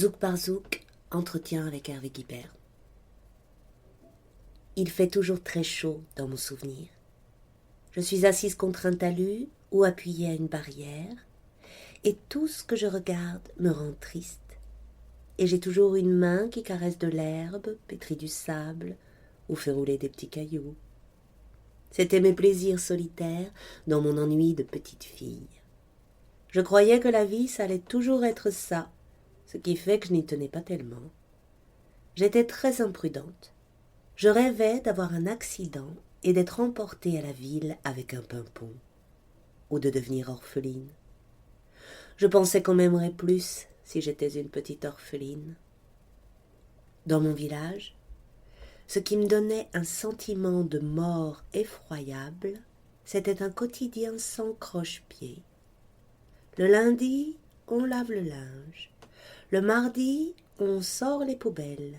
Zouk par Zouk, entretien avec Hervé Guibert. Il fait toujours très chaud dans mon souvenir. Je suis assise contre un talus ou appuyée à une barrière, et tout ce que je regarde me rend triste. Et j'ai toujours une main qui caresse de l'herbe, pétrit du sable, ou fait rouler des petits cailloux. C'étaient mes plaisirs solitaires dans mon ennui de petite fille. Je croyais que la vie, ça allait toujours être ça, ce qui fait que je n'y tenais pas tellement. J'étais très imprudente. Je rêvais d'avoir un accident et d'être emportée à la ville avec un pimpon, ou de devenir orpheline. Je pensais qu'on m'aimerait plus si j'étais une petite orpheline. Dans mon village, ce qui me donnait un sentiment de mort effroyable, c'était un quotidien sans croche-pied. Le lundi, on lave le linge. Le mardi, on sort les poubelles.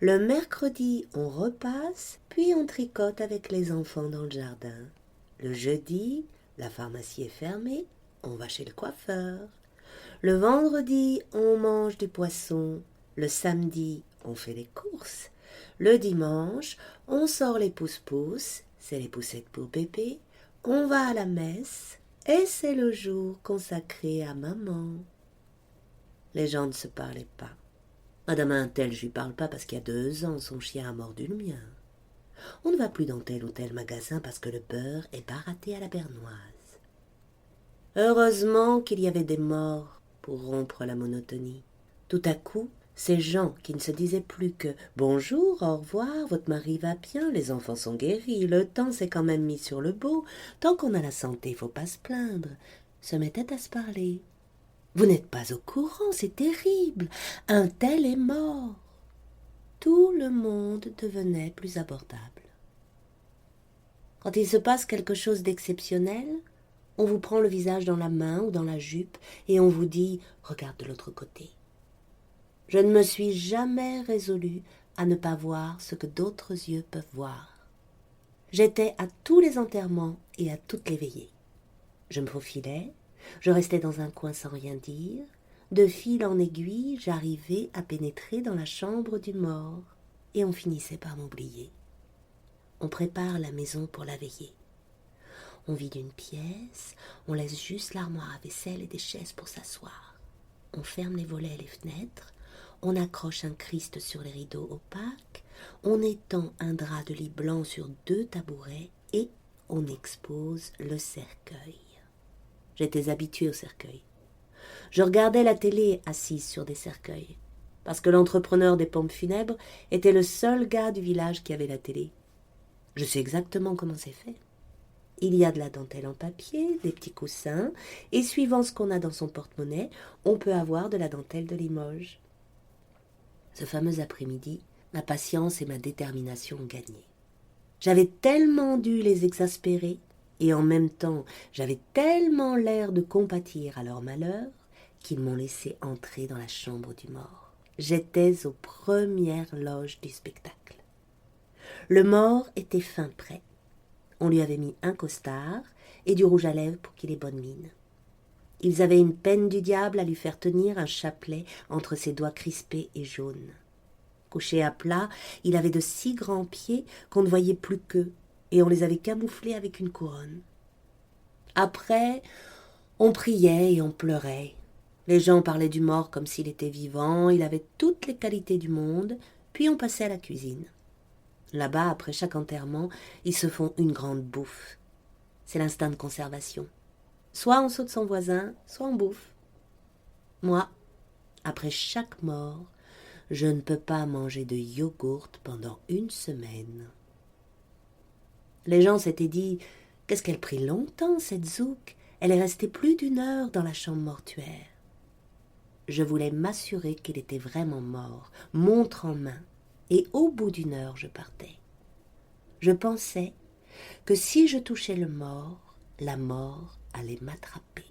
Le mercredi, on repasse, puis on tricote avec les enfants dans le jardin. Le jeudi, la pharmacie est fermée, on va chez le coiffeur. Le vendredi, on mange du poisson. Le samedi, on fait les courses. Le dimanche, on sort les pousse-pousse, c'est les poussettes pour bébé. On va à la messe, et c'est le jour consacré à maman. Les gens ne se parlaient pas. Madame Untel, je lui parle pas parce qu'il y a 2 ans, son chien a mordu le mien. On ne va plus dans tel ou tel magasin parce que le beurre est baraté à la bernoise. Heureusement qu'il y avait des morts pour rompre la monotonie. Tout à coup, ces gens qui ne se disaient plus que « Bonjour, au revoir, votre mari va bien, les enfants sont guéris, le temps s'est quand même mis sur le beau, tant qu'on a la santé, faut pas se plaindre », se mettaient à se parler. « Vous n'êtes pas au courant, c'est terrible, un tel est mort ». Tout le monde devenait plus abordable. Quand il se passe quelque chose d'exceptionnel, on vous prend le visage dans la main ou dans la jupe et on vous dit « Regarde de l'autre côté ». Je ne me suis jamais résolue à ne pas voir ce que d'autres yeux peuvent voir. J'étais à tous les enterrements et à toutes les veillées. Je me faufilais, je restais dans un coin sans rien dire. De fil en aiguille, j'arrivais à pénétrer dans la chambre du mort et on finissait par m'oublier. On prépare la maison pour la veillée. On vide une pièce, on laisse juste l'armoire à vaisselle et des chaises pour s'asseoir. On ferme les volets et les fenêtres. On accroche un Christ sur les rideaux opaques, on étend un drap de lit blanc sur 2 tabourets et on expose le cercueil. J'étais habituée au cercueil. Je regardais la télé assise sur des cercueils, parce que l'entrepreneur des pompes funèbres était le seul gars du village qui avait la télé. Je sais exactement comment c'est fait. Il y a de la dentelle en papier, des petits coussins, et suivant ce qu'on a dans son porte-monnaie, on peut avoir de la dentelle de Limoges. Ce fameux après-midi, ma patience et ma détermination ont gagné. J'avais tellement dû les exaspérer, et en même temps, j'avais tellement l'air de compatir à leur malheur, qu'ils m'ont laissé entrer dans la chambre du mort. J'étais aux premières loges du spectacle. Le mort était fin prêt. On lui avait mis un costard et du rouge à lèvres pour qu'il ait bonne mine. Ils avaient une peine du diable à lui faire tenir un chapelet entre ses doigts crispés et jaunes. Couché à plat, il avait de si grands pieds qu'on ne voyait plus qu'eux, et on les avait camouflés avec une couronne. Après, on priait et on pleurait. Les gens parlaient du mort comme s'il était vivant, il avait toutes les qualités du monde, puis on passait à la cuisine. Là-bas, après chaque enterrement, ils se font une grande bouffe. C'est l'instinct de conservation. Soit on saute son voisin, soit on bouffe. Moi, après chaque mort, je ne peux pas manger de yogourt pendant 1 semaine. Les gens s'étaient dit « Qu'est-ce qu'elle prit longtemps, cette Zouk? Elle est restée plus d'1 heure dans la chambre mortuaire. » Je voulais m'assurer qu'il était vraiment mort, montre en main, et au bout d'1 heure, je partais. Je pensais que si je touchais le mort, la mort allait m'attraper.